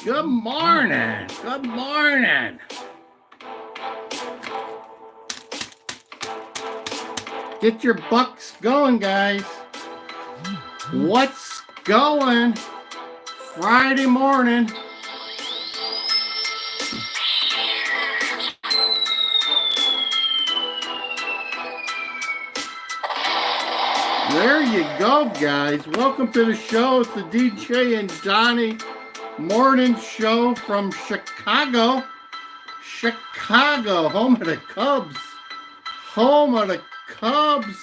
Good morning. Good morning. Get your bucks going, guys. What's going? Friday morning. There you go, guys. Welcome to the show. It's the DJ and Donnie morning show from Chicago. Chicago, home of the Cubs. Home of the Cubs.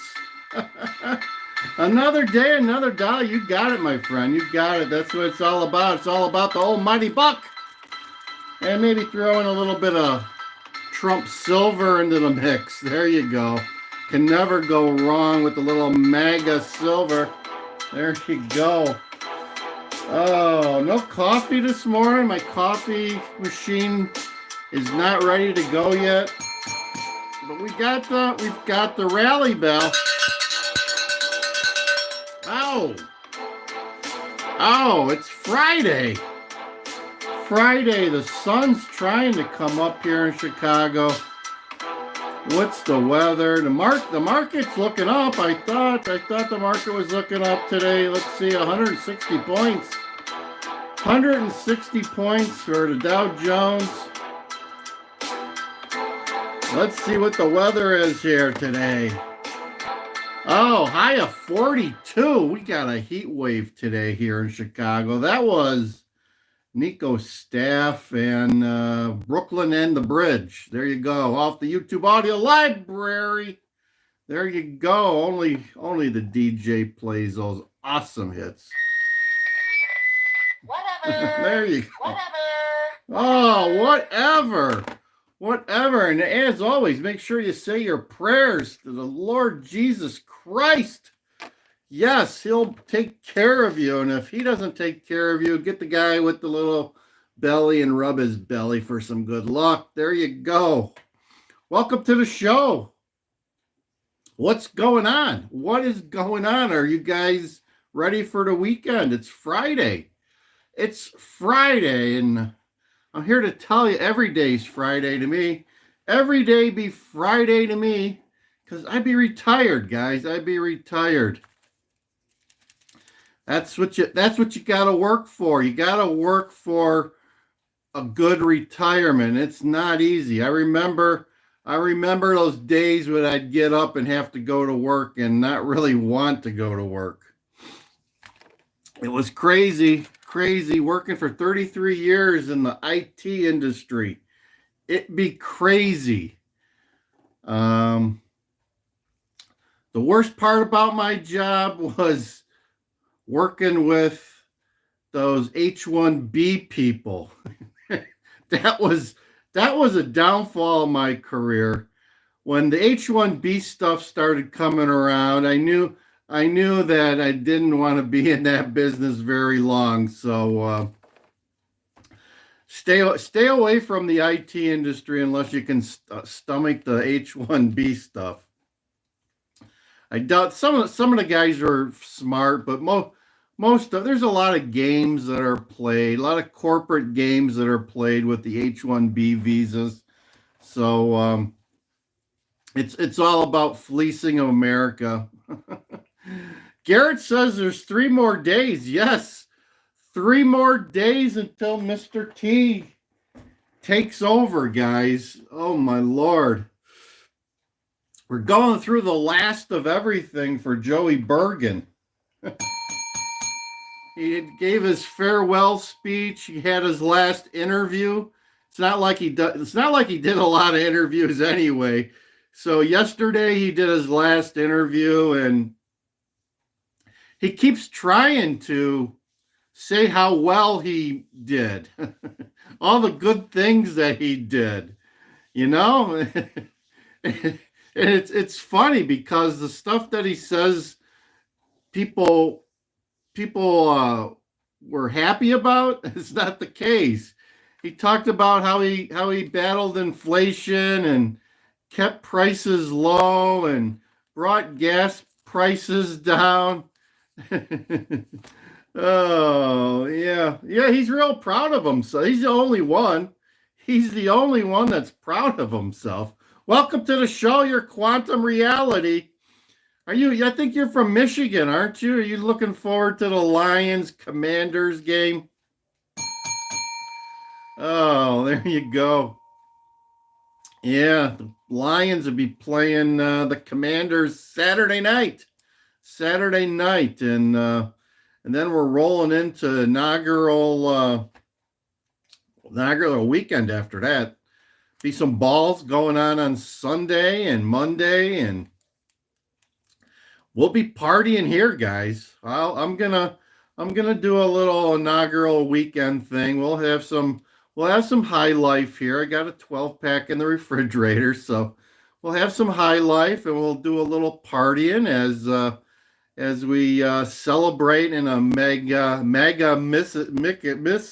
Another day, another dollar. You got it, my friend. You got it. That's what it's all about. It's all about the almighty buck. And maybe throw in a little bit of Trump silver into the mix. There you go. Can never go wrong with the little MAGA silver. There you go. Oh, no coffee this morning. My coffee machine is not ready to go yet. But we've got the rally bell. Oh, it's Friday. Friday, the sun's trying to come up here in Chicago. What's the weather? The market's looking up. I thought the market was looking up today. Let's see, 160 points. 160 points for the Dow Jones. Let's see what the weather is here today. Oh, high of 42. We got a heat wave today here in Chicago. That was Nico's staff and Brooklyn and the Bridge. There you go. Off the YouTube audio library. There you go. Only the DJ plays those awesome hits. Whatever. There you go. Whatever. Oh, whatever. Whatever. And as always, make sure you say your prayers to the Lord Jesus Christ. Yes, he'll take care of you. And if he doesn't take care of you, get the guy with the little belly and rub his belly for some good luck. There you go. Welcome to the show. What's going on? What is going on? Are you guys ready for the weekend? It's Friday. It's Friday, and I'm here to tell you every day's Friday to me. Every day be Friday to me, because I'd be retired, guys. I'd be retired. That's what you got to work for. You got to work for a good retirement. It's not easy. I remember those days when I'd get up and have to go to work and not really want to go to work. It was crazy working for 33 years in the IT industry. It'd be crazy. The worst part about my job was working with those H-1B people. that was a downfall of my career. When the H-1B stuff started coming around, I knew that I didn't want to be in that business very long. So stay away from the IT industry unless you can stomach the H-1B stuff. I doubt some of the guys are smart, but there's a lot of games that are played, a lot of corporate games that are played with the H-1B visas. So it's all about fleecing of America. Garrett says there's 3 more days. Yes, 3 more days until Mr. T takes over, guys. Oh, my Lord. We're going through the last of everything for Joey Bergen. He gave his farewell speech. He had his last interview. It's not like he did a lot of interviews anyway. So yesterday he did his last interview, and he keeps trying to say how well he did. All the good things that he did, you know? And it's funny because the stuff that he says people were happy about, it's not the case. He talked about how he battled inflation and kept prices low and brought gas prices down. Oh, yeah. Yeah, he's real proud of himself. He's the only one. He's the only one that's proud of himself. Welcome to the show, your quantum reality. Are you? I think you're from Michigan, aren't you? Are you looking forward to the Lions Commanders game? Oh, there you go. Yeah, the Lions will be playing the Commanders Saturday night. And then we're rolling into inaugural weekend after that. Be some balls going on Sunday and Monday, and we'll be partying here, guys. I'm gonna do a little inaugural weekend thing. We'll have some high life here. I got a 12 pack in the refrigerator, so we'll have some high life, and we'll do a little partying as we celebrate in a mega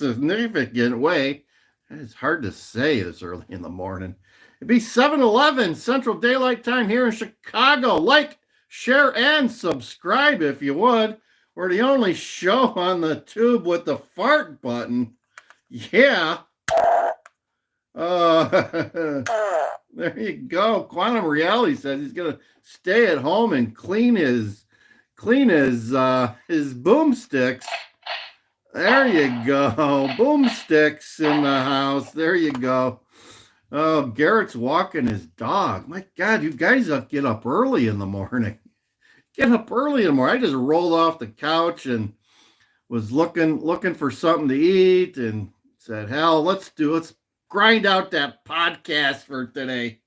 significant way. It's hard to say this early in the morning. It'd be 7:11 Central Daylight Time here in Chicago. Like, share, and subscribe if you would. We're the only show on the tube with the fart button. Yeah. There you go. Quantum Reality says he's gonna stay at home and clean his boomsticks. There you go. Boomsticks in the house. There you go. Oh, Garrett's walking his dog. My God, you guys get up early in the morning. Get up early in the morning. I just rolled off the couch and was looking for something to eat and said, hell, let's grind out that podcast for today.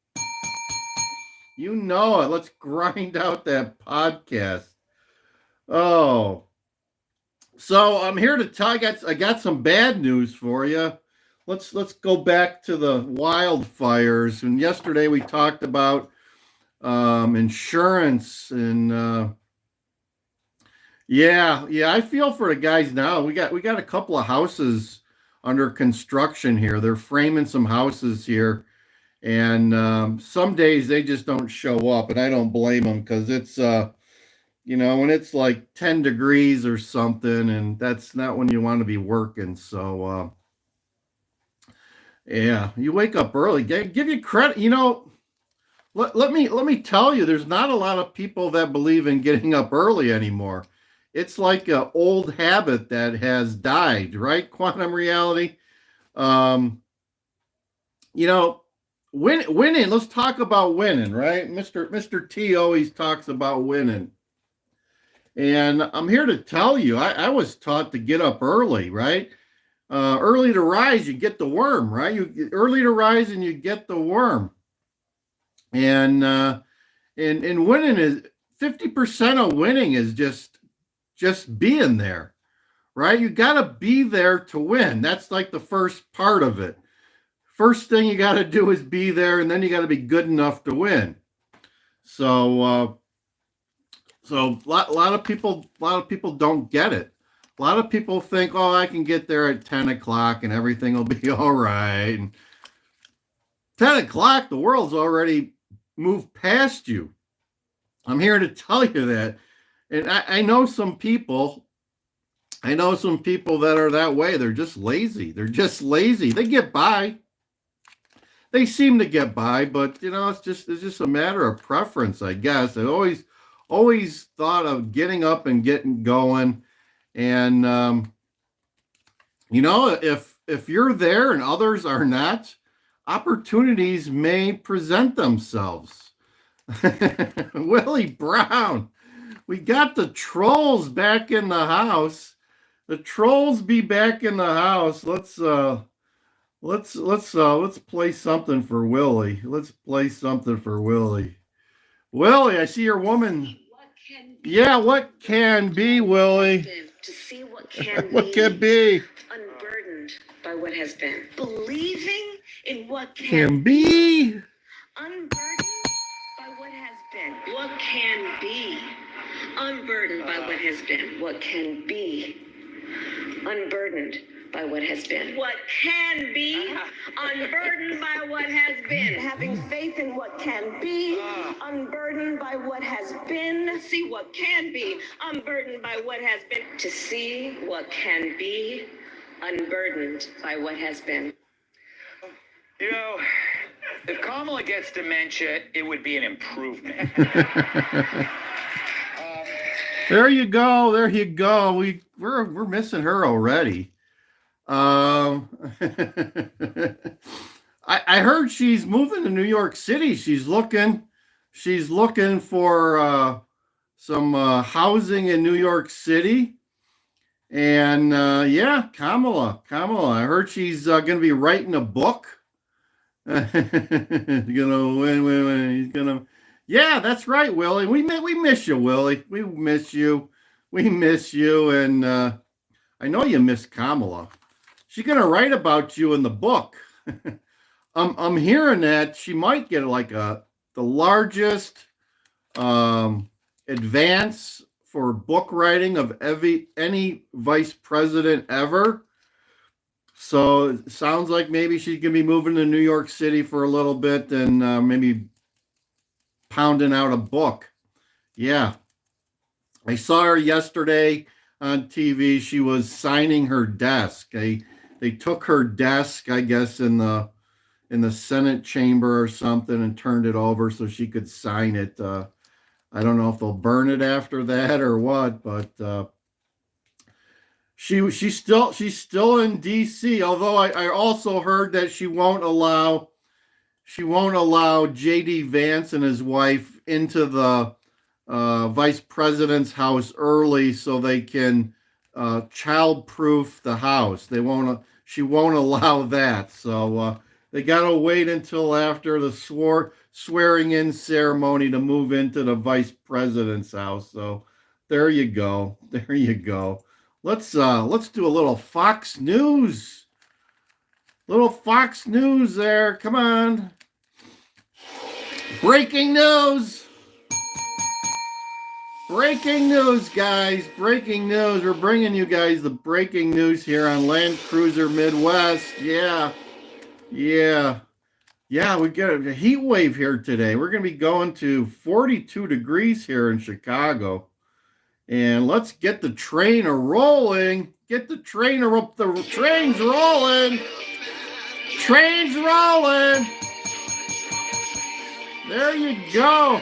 You know it. Let's grind out that podcast. Oh, so I'm here to tell you, I got some bad news for you. Let's go back to the wildfires. And yesterday we talked about insurance and yeah, I feel for the guys now. We got a couple of houses under construction here. They're framing some houses here, and some days they just don't show up, and I don't blame them because it's when it's like 10 degrees or something, and that's not when you want to be working. So yeah, you wake up early. Give you credit. Let me tell you, there's not a lot of people that believe in getting up early anymore. It's like an old habit that has died, right? Quantum reality. Winning. Let's talk about winning, right? Mr. T always talks about winning. And I'm here to tell you, I was taught to get up early, right? Early to rise, you get the worm, right? Early to rise and you get the worm. And winning is 50% of winning is just being there, right? You got to be there to win. That's like the first part of it. First thing you got to do is be there, and then you got to be good enough to win. So a lot of people don't get it. A lot of people think, oh, I can get there at 10 o'clock and everything will be all right. And 10 o'clock, the world's already moved past you. I'm here to tell you that. And I know some people that are that way. They're just lazy. They get by. They seem to get by, but it's just a matter of preference, I guess. I always thought of getting up and getting going. And if you're there and others are not, opportunities may present themselves. Willie Brown, we got the trolls back in the house. The trolls be back in the house. Let's play something for Willie. Willie, I see your woman. What can be, Willie? To see what can what can be. Unburdened by what has been. Believing in what can be. Unburdened by what has been. What can be. Unburdened by what has been. What can be. Unburdened by what has been. What can be. Unburdened by what has been. Having faith in what can be. Unburdened by what has been. See what can be. Unburdened by what has been. To see what can be. unburdened by what has been. You know, if Kamala gets dementia, it would be an improvement. There you go. There you go. We're missing her already. I heard she's moving to New York City. She's looking for some housing in New York City. And yeah, Kamala. I heard she's going to be writing a book. Yeah, that's right, Willie. We miss you, Willie. We miss you. And I know you miss Kamala. She's gonna write about you in the book. I'm hearing that she might get like the largest advance for book writing of any vice president ever. So it sounds like maybe she's gonna be moving to New York City for a little bit and maybe pounding out a book. Yeah. I saw her yesterday on TV. She was signing her desk. They took her desk, I guess, in the Senate chamber or something and turned it over so she could sign it. I don't know if they'll burn it after that or what, but she's still in DC. Although I also heard that she won't allow J.D. Vance and his wife into the vice president's house early so they can child-proof the house. She won't allow that. So they got to wait until after the swearing-in ceremony to move into the vice president's house. So there you go. Let's do a little Fox News. Little Fox News there. Come on. Breaking news, guys. Breaking news. We're bringing you guys the breaking news here on Land Cruiser Midwest. Yeah. We got a heat wave here today. We're going to be going to 42 degrees here in Chicago. And let's get the train rolling. The train's rolling. Train's rolling. There you go.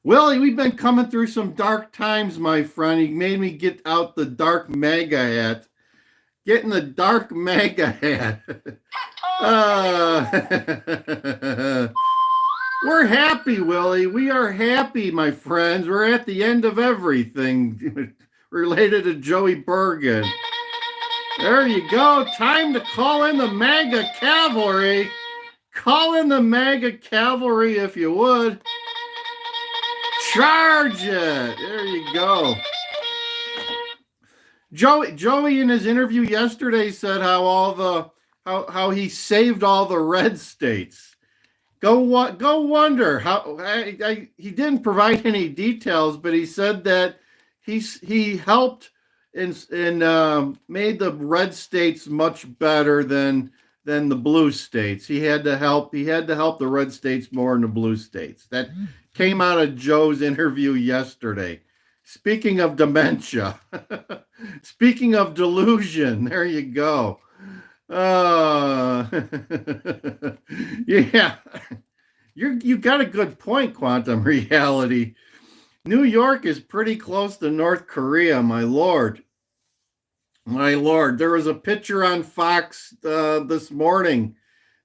Willie, we've been coming through some dark times, my friend. He made me get out the dark MAGA hat. Getting the dark MAGA hat. We're happy, Willie. We are happy, my friends. We're at the end of everything related to Joey Bergen. There you go. Time to call in the MAGA cavalry. Call in the MAGA cavalry if you would. Charge it. There you go. Joey in his interview yesterday said how he saved all the red states. Go wonder how. He didn't provide any details, but he said that he helped and made the red states much better than the blue states. He had to help the red states more than the blue states. That came out of Joe's interview yesterday. Speaking of dementia, speaking of delusion, there you go. Yeah, you got a good point, Quantum Reality. New York is pretty close to North Korea, my lord. There was a picture on Fox this morning.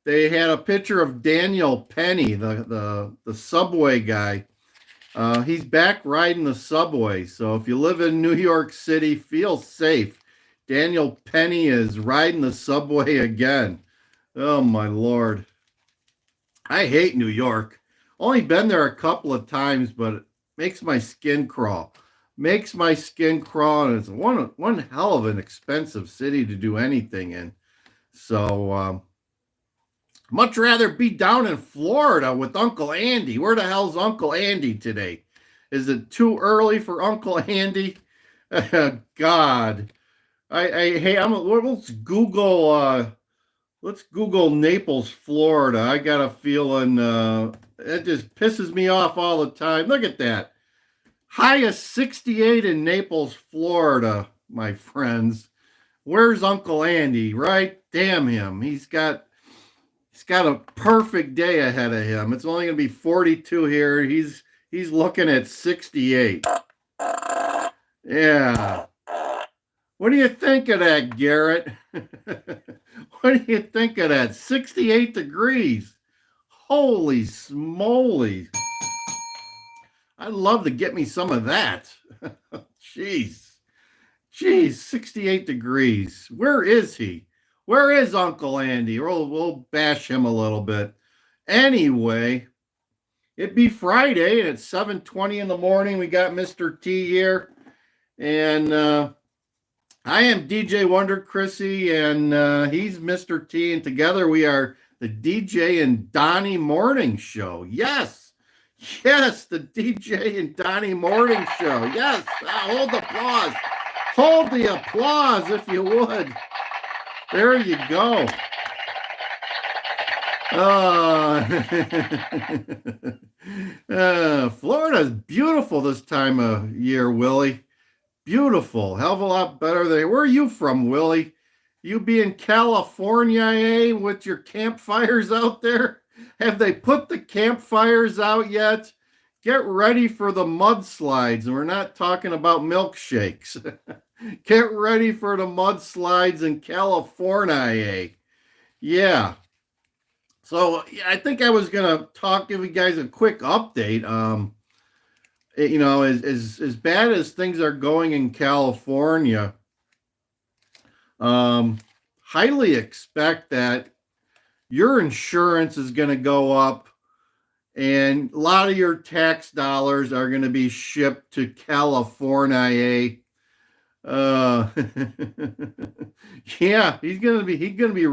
They had a picture of Daniel Penny, the subway guy. He's back riding the subway. So if you live in New York City, feel safe. Daniel Penny is riding the subway again. Oh, my Lord. I hate New York. Only been there a couple of times, but it makes my skin crawl. And it's one hell of an expensive city to do anything in. So, Much rather be down in Florida with Uncle Andy. Where the hell's Uncle Andy today? Is it too early for Uncle Andy? God. Hey, let's Google Naples, Florida. I got a feeling it just pisses me off all the time. Look at that. Highest 68 in Naples, Florida, my friends. Where's Uncle Andy, right? Damn him. He's got a perfect day ahead of him. It's only going to be 42 here. He's looking at 68. Yeah. What do you think of that, Garrett? What do you think of that? 68 degrees. Holy smoly. I'd love to get me some of that. Jeez. 68 degrees. Where is he? Where is Uncle Andy? We'll bash him a little bit. Anyway, it'd be Friday, and it's 7:20 in the morning. We got Mr. T here. And I am DJ Wonder Chrissy, and he's Mr. T. And together we are the DJ and Donnie Morning Show. Yes, the DJ and Donnie Morning Show. Yes, hold the applause. Hold the applause if you would. There you go. Florida's beautiful this time of year, Willie. Beautiful. Hell of a lot better than... Where are you from, Willie? You be in California, eh, with your campfires out there? Have they put the campfires out yet? Get ready for the mudslides. And we're not talking about milkshakes. Get ready for the mudslides in California, eh? Yeah. So I think I was going to give you guys a quick update. You know, as bad as things are going in California, highly expect that your insurance is going to go up, and a lot of your tax dollars are going to be shipped to California. Yeah, he's gonna be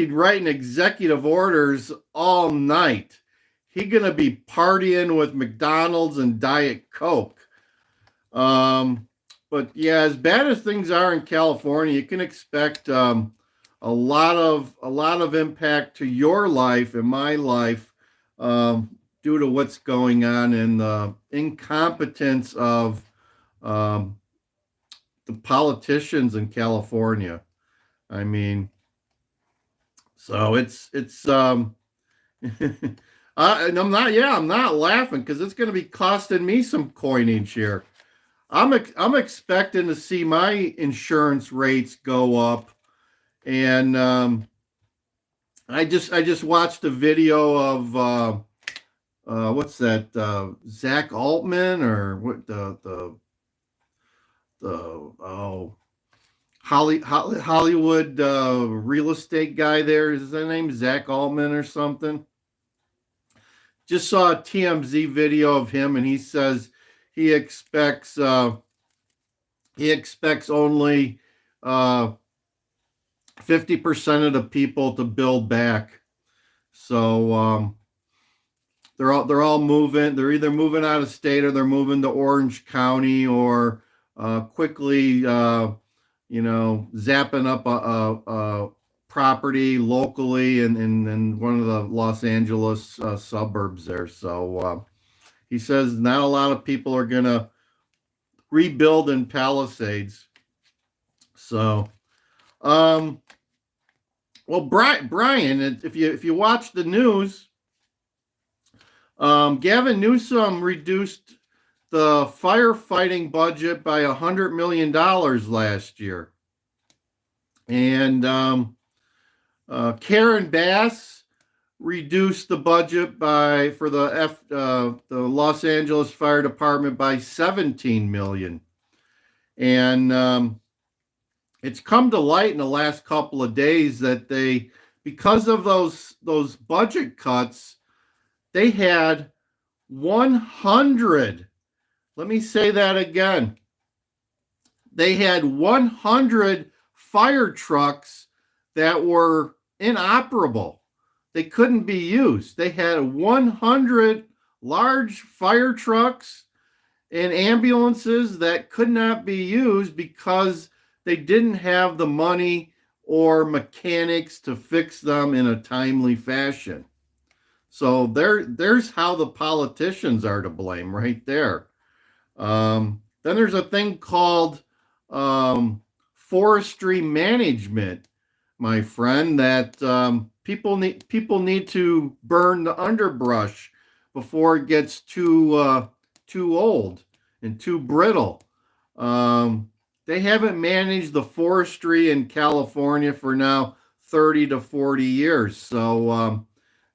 writing executive orders all night. He's gonna be partying with McDonald's and Diet Coke. But yeah, as bad as things are in California, you can expect a lot of impact to your life and my life due to what's going on and the incompetence of the politicians in California. I mean, so it's and I'm not laughing because it's going to be costing me some coinage here. I'm expecting to see my insurance rates go up, and I just watched a video of what's that, Zach Altman, or what, the Hollywood real estate guy there. Is his name Zach Altman or something? Just saw a TMZ video of him, and he says he expects only 50% of the people to build back. So they're all moving. They're either moving out of state, or they're moving to Orange County, or quickly zapping up a property locally in one of the Los Angeles suburbs there. So he says not a lot of people are gonna rebuild in Palisades. So well, Brian, if you watch the news, Gavin Newsom reduced the firefighting budget by $100 million last year. And Karen Bass reduced the budget for the Los Angeles Fire Department by $17 million. And it's come to light in the last couple of days that because of those budget cuts, they had 100. Let me say that again. They had 100 fire trucks that were inoperable. They couldn't be used. They had 100 large fire trucks and ambulances that could not be used because they didn't have the money or mechanics to fix them in a timely fashion. So there's how the politicians are to blame right there. Then there's a thing called forestry management, my friend, that people need to burn the underbrush before it gets too old and too brittle. They haven't managed the forestry in California for now 30 to 40 years. So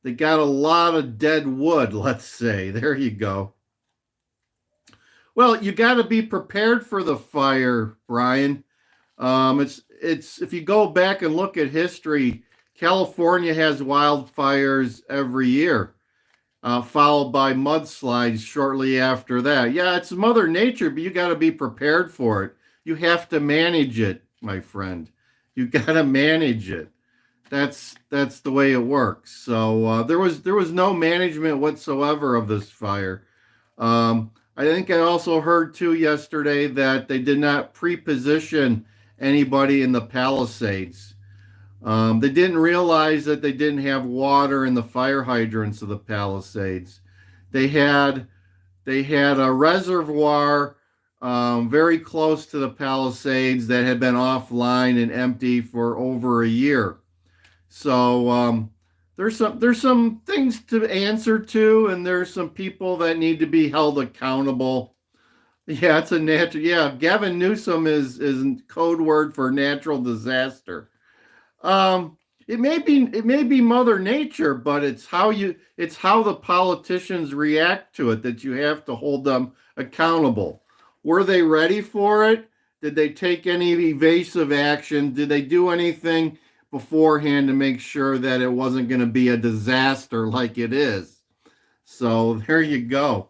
they got a lot of dead wood, let's say. There you go. Well, you got to be prepared for the fire, Brian. It's if you go back and look at history, California has wildfires every year, followed by mudslides shortly after that. Yeah, it's Mother Nature, but you got to be prepared for it. You have to manage it, my friend. You got to manage it. That's the way it works. So there was no management whatsoever of this fire. I think I also heard too yesterday that they did not pre-position anybody in the Palisades. They didn't realize that they didn't have water in the fire hydrants of the Palisades. They had a reservoir very close to the Palisades that had been offline and empty for over a year. So there's some things to answer to, and there's some people that need to be held accountable. Yeah, it's a natural. Yeah, Gavin Newsom is code word for natural disaster. It may be Mother Nature, but it's how the politicians react to it that you have to hold them accountable. Were they ready for it? Did they take any evasive action? Did they do anything beforehand to make sure that it wasn't going to be a disaster like it is? So there you go.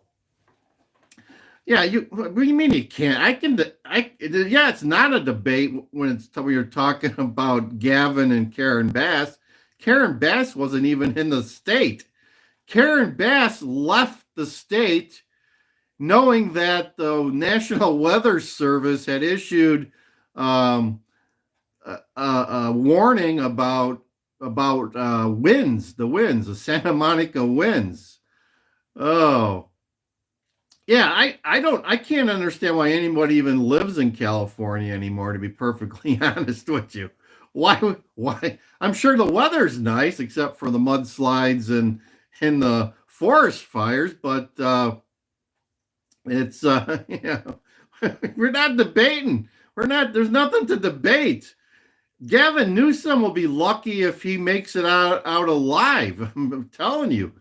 Yeah, what do you mean you can't? Yeah, it's not a debate when you're talking about Gavin and Karen Bass. Karen Bass wasn't even in the state. Karen Bass left the state knowing that the National Weather Service had issued a warning about winds, the Santa Monica winds. Oh, yeah, I can't understand why anybody even lives in California anymore, to be perfectly honest with you. Why? I'm sure the weather's nice, except for the mudslides and the forest fires, but it's yeah, we're not debating. There's nothing to debate. Gavin Newsom will be lucky if he makes it out alive. I'm telling you.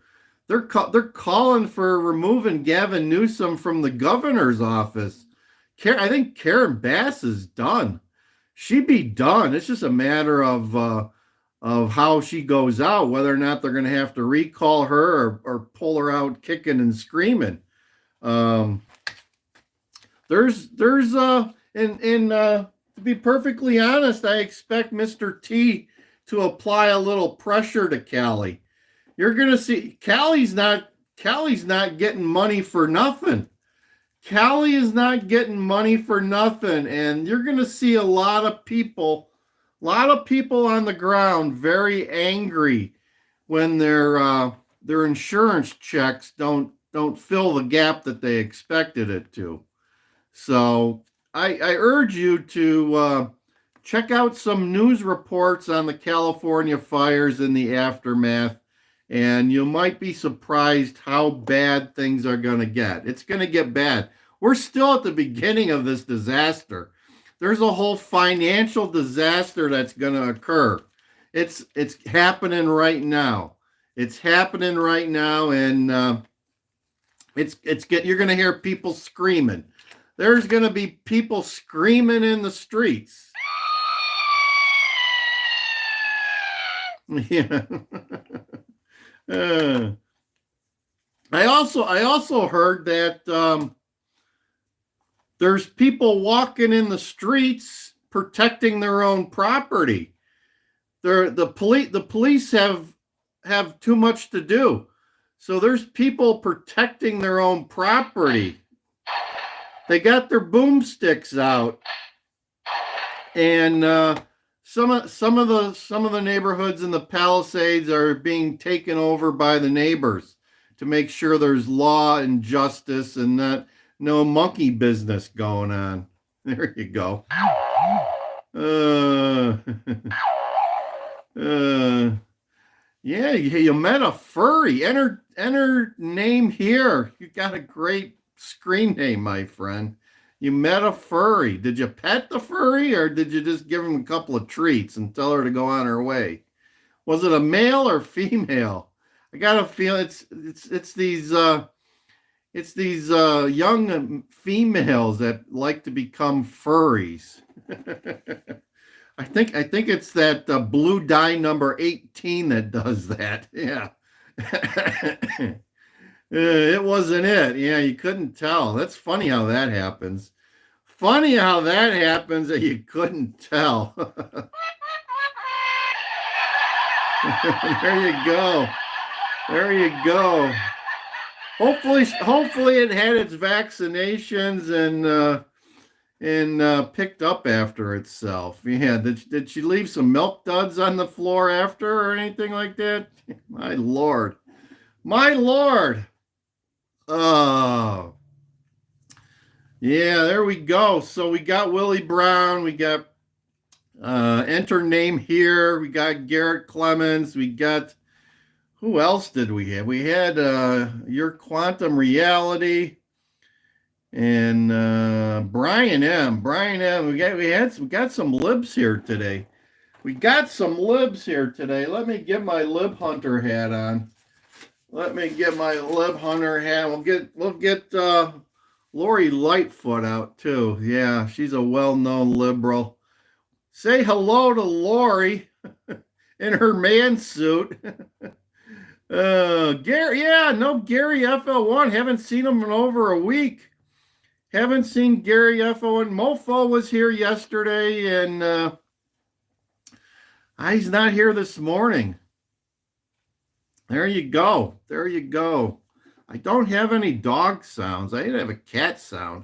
They're calling for removing Gavin Newsom from the governor's office. I think Karen Bass is done. She'd be done. It's just a matter of how she goes out, whether or not they're going to have to recall her or pull her out kicking and screaming. To be perfectly honest, I expect Mr. T to apply a little pressure to Cali. You're going to see Cali's not getting money for nothing. Cali is not getting money for nothing. And you're going to see a lot of people on the ground very angry when their insurance checks don't fill the gap that they expected it to. So I urge you to check out some news reports on the California fires and the aftermath. And you might be surprised how bad things are going to get. It's going to get bad. We're still at the beginning of this disaster. There's a whole financial disaster that's going to occur. It's happening right now. It's happening right now, and you're going to hear people screaming. There's going to be people screaming in the streets. Yeah. I also heard that there's people walking in the streets protecting their own property. the police have too much to do. So there's people protecting their own property. They got their boomsticks out, and some of the neighborhoods in the Palisades are being taken over by the neighbors to make sure there's law and justice and no monkey business going on. There you go. Yeah, you met a furry. Enter name here. You got a great screen name, my friend. You met a furry. Did you pet the furry, or did you just give him a couple of treats and tell her to go on her way? Was it a male or female? I got a feel it's these young females that like to become furries. I think it's that blue dye number 18 that does that. Yeah. It wasn't it. Yeah, you couldn't tell. That's funny how that happens. Funny how that happens that you couldn't tell. There you go. There you go. Hopefully it had its vaccinations and picked up after itself. Yeah, did she leave some milk duds on the floor after or anything like that? My Lord. My Lord. Oh. Yeah, there we go. So we got Willie Brown. We got enter name here. We got Garrett Clemens. We got, who else did we have? We had Your Quantum Reality. And Brian M. We got some libs here today. We got some libs here today. Let me get my lib hunter hat on. Let me get my lib hunter hat. We'll get Lori Lightfoot out too. Yeah, she's a well-known liberal. Say hello to Lori in her man suit. Gary, yeah, no Gary FL1. Haven't seen him in over a week. Haven't seen Gary FO, and Mofo was here yesterday, and he's not here this morning. There you go. There you go. I don't have any dog sounds. I didn't have a cat sound.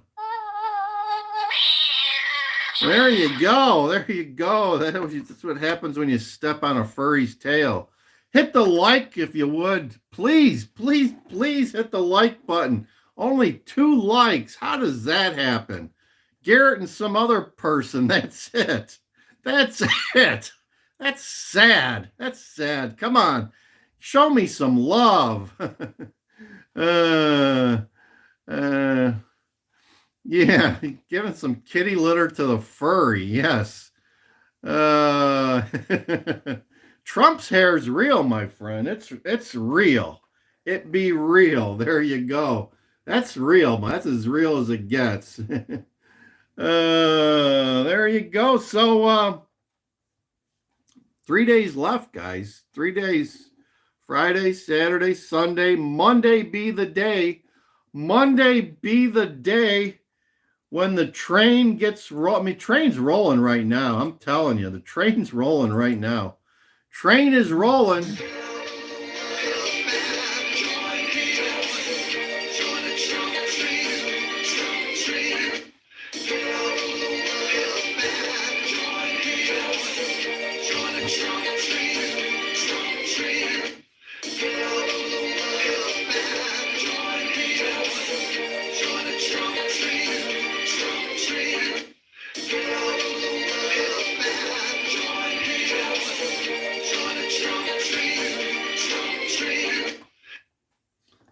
There you go. There you go. That's what happens when you step on a furry's tail. Hit the like if you would. Please, please, please hit the like button. Only 2 likes. How does that happen? Garrett and some other person. That's it. That's it. That's sad. That's sad. Come on. Show me some love. Yeah, giving some kitty litter to the furry. Yes. Trump's hair is real, my friend. It's real. It be real. There you go. That's real. That's as real as it gets. There you go. So 3 days left, guys. 3 days. Friday, Saturday, Sunday, Monday be the day. Monday be the day when the train gets rolling. I mean, train's rolling right now. I'm telling you, the train's rolling right now. Train is rolling.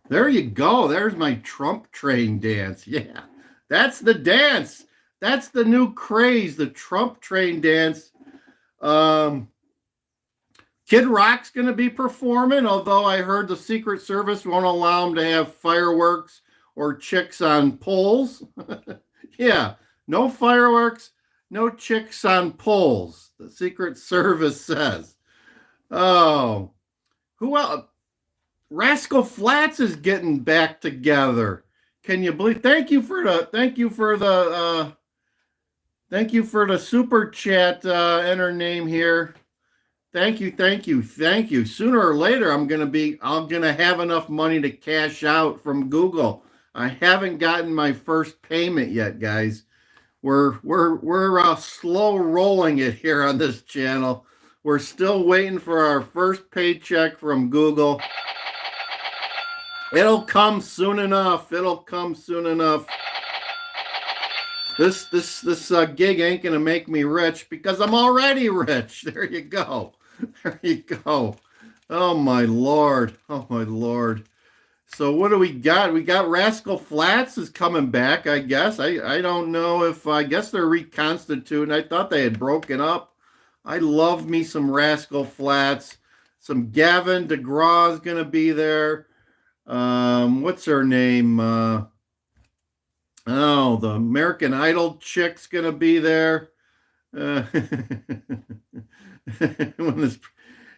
There you go. There's my Trump train dance. Yeah, that's the dance. That's the new craze, the Trump train dance. Kid Rock's going to be performing, although I heard the Secret Service won't allow him to have fireworks or chicks on poles. Yeah, no fireworks, no chicks on poles, the Secret Service says. Oh, who else? Rascal Flats is getting back together. Can you believe? Thank you for the super chat. Enter name here. Thank you. Sooner or later, I'm gonna have enough money to cash out from Google. I haven't gotten my first payment yet, guys. We're slow rolling it here on this channel. We're still waiting for our first paycheck from Google. It'll come soon enough. This gig ain't gonna make me rich because I'm already rich. There you go. Oh my lord. So what do we got? We got Rascal Flats is coming back, I guess. I don't know if, I guess they're reconstituting. I thought they had broken up. I love me some Rascal Flats. Some Gavin DeGraw's going to be there. What's her name? The American Idol chick's going to be there.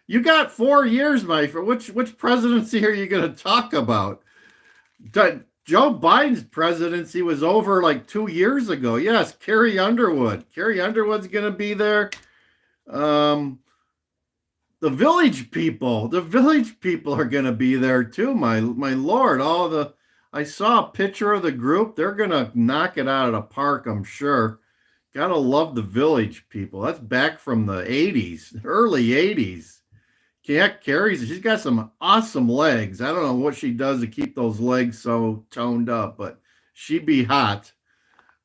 You got 4 years, my friend. Which presidency are you going to talk about? Joe Biden's presidency was over like 2 years ago. Yes, Carrie Underwood. Carrie Underwood's going to be there. The village people are going to be there too. My lord, I saw a picture of the group. They're going to knock it out of the park, I'm sure. Gotta love the village people. That's back from the 80s, early 80s. Yeah, she's got some awesome legs. I don't know what she does to keep those legs so toned up, but she'd be hot.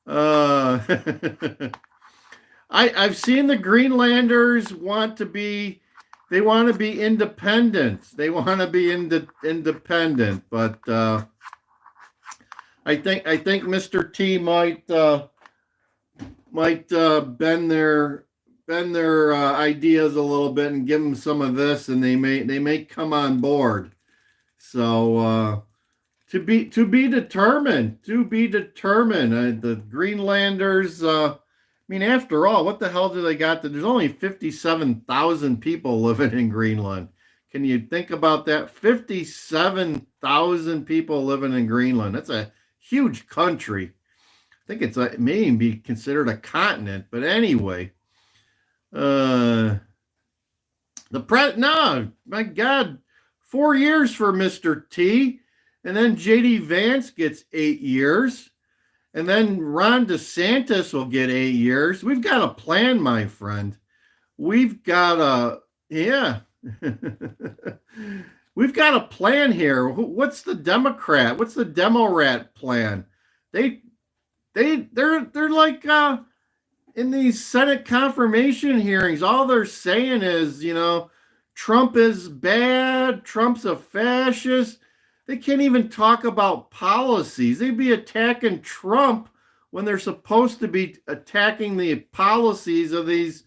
I've seen the Greenlanders want to be independent. But I think Mr. T might bend their ideas a little bit and give them some of this, and they may come on board. So to be determined. The Greenlanders. I mean, after all, what the hell do they got? There's only 57,000 people living in Greenland. Can you think about that? 57,000 people living in Greenland. That's a huge country. I think it may be considered a continent, but anyway. No, my God, 4 years for Mr. T, and then JD Vance gets 8 years, and then Ron DeSantis will get 8 years. We've got a plan, my friend. We've got we've got a plan here. What's the Democrat? What's the Demorat plan? They're like in these Senate confirmation hearings, all they're saying is, Trump is bad. Trump's a fascist. They can't even talk about policies. They'd be attacking Trump when they're supposed to be attacking the policies of these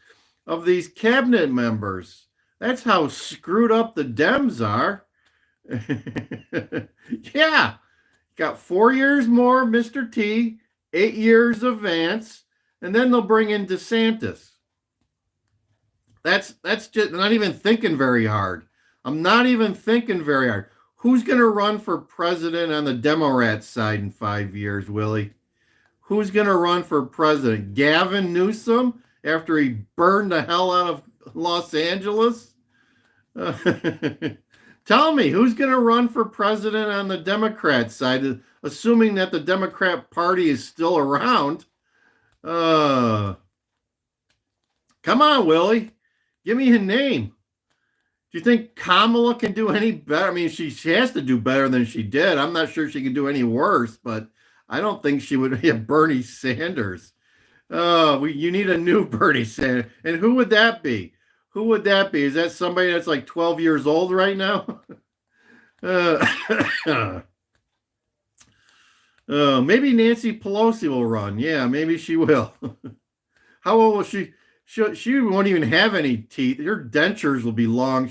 cabinet members. That's how screwed up the Dems are. Yeah. Got 4 years more, Mr. T, 8 years of Vance. And then they'll bring in DeSantis. That's just not even thinking very hard. I'm not even thinking very hard. Who's going to run for president on the Democrat side in 5 years, Willie? Who's going to run for president? Gavin Newsom after he burned the hell out of Los Angeles? Tell me, who's going to run for president on the Democrat side, assuming that the Democrat Party is still around? Come on, Willie. Give me a name. Do you think Kamala can do any better? I mean, she has to do better than she did. I'm not sure she can do any worse, but I don't think she would be a Bernie Sanders. You need a new Bernie Sanders. And who would that be? Is that somebody that's like 12 years old right now? Maybe Nancy Pelosi will run. Yeah, maybe she will. How old was she? She won't even have any teeth. Her dentures will be long.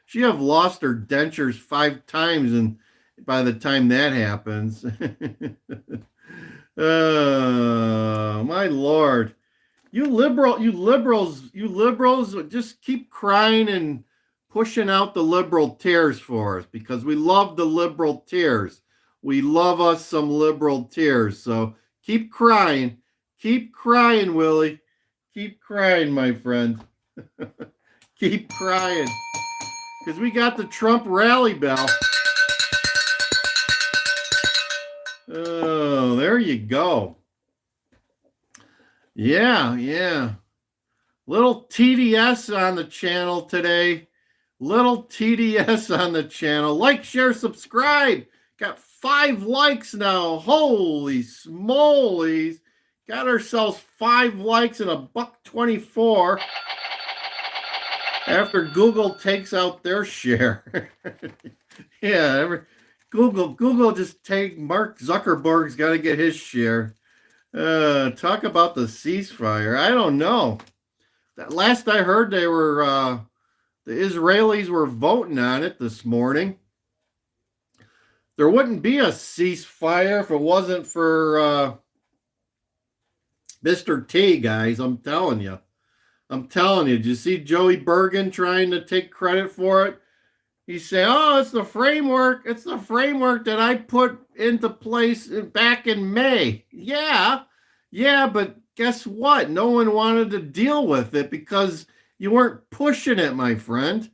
She'll have lost her dentures 5 times, and by the time that happens, my Lord, you liberals, just keep crying and pushing out the liberal tears for us, because we love the liberal tears. We love us some liberal tears. So keep crying, Willie. Keep crying, my friend. Keep crying. Because we got the Trump rally bell. Oh, there you go. Yeah. Little TDS on the channel today. Little TDS on the channel. Like, share, subscribe. Got 5 likes now. Holy smolies. Got ourselves 5 likes and $1.24 after Google takes out their share. Yeah, Google just take Mark Zuckerberg's got to get his share. Talk about the ceasefire. I don't know. That last I heard, they were the Israelis were voting on it this morning. There wouldn't be a ceasefire if it wasn't for Mr. T, guys. I'm telling you. Did you see Joey Bergen trying to take credit for it? He's saying, oh, it's the framework. It's the framework that I put into place back in May. Yeah, but guess what? No one wanted to deal with it because you weren't pushing it, my friend.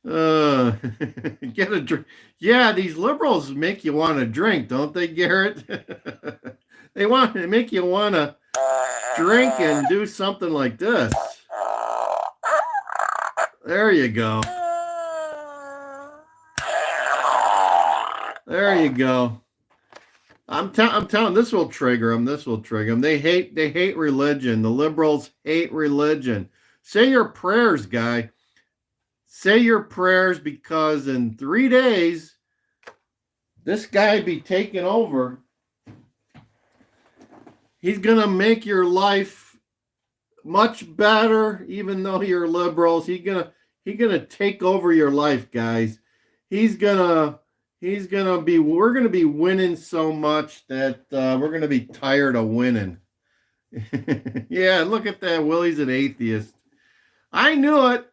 Get a drink. Yeah, these liberals make you want to drink, don't they, Garrett? They want to make you want to drink and do something like this. There you go. There you go. I'm telling, this will trigger them. They hate religion. The liberals hate religion. Say your prayers, guy. Say your prayers, because in 3 days, this guy be taking over. He's going to make your life much better, even though you're liberals. He's gonna take over your life, guys. We're gonna be winning so much that we're gonna be tired of winning. Yeah, look at that. Willie's an atheist. I knew it.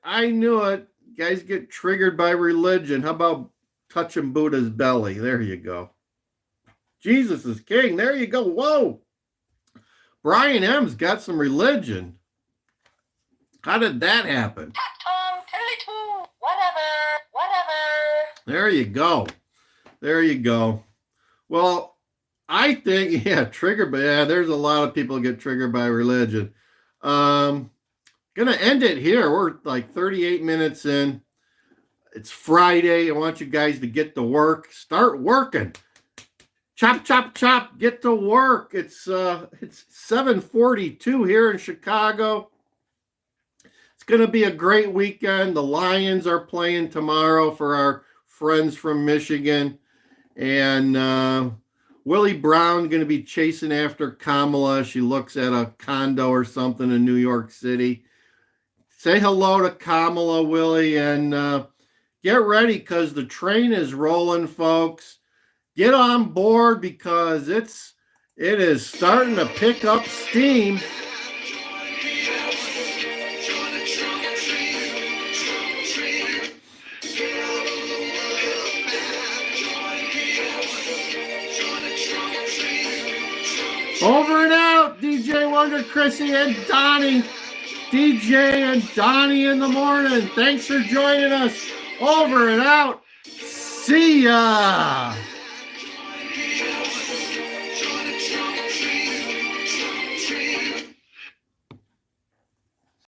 Guys get triggered by religion. How about touching Buddha's belly? There you go. Jesus is king. There you go. Whoa. Brian M's got some religion. How did that happen? There you go. Well, I think, triggered, but there's a lot of people get triggered by religion. Gonna end it here. We're like 38 minutes in. It's Friday. I want you guys to get to work. Start working. Chop, chop, chop. Get to work. It's 7:42 here in Chicago. It's gonna be a great weekend. The Lions are playing tomorrow for our friends from Michigan. And Willie Brown going to be chasing after Kamala. She looks at a condo or something in New York City. Say hello to Kamala, Willie, and get ready because the train is rolling, folks. Get on board because it is starting to pick up steam. Over and out, DJ Wonder, Chrissy, and Donnie. DJ and Donnie in the morning. Thanks for joining us. Over and out. See ya.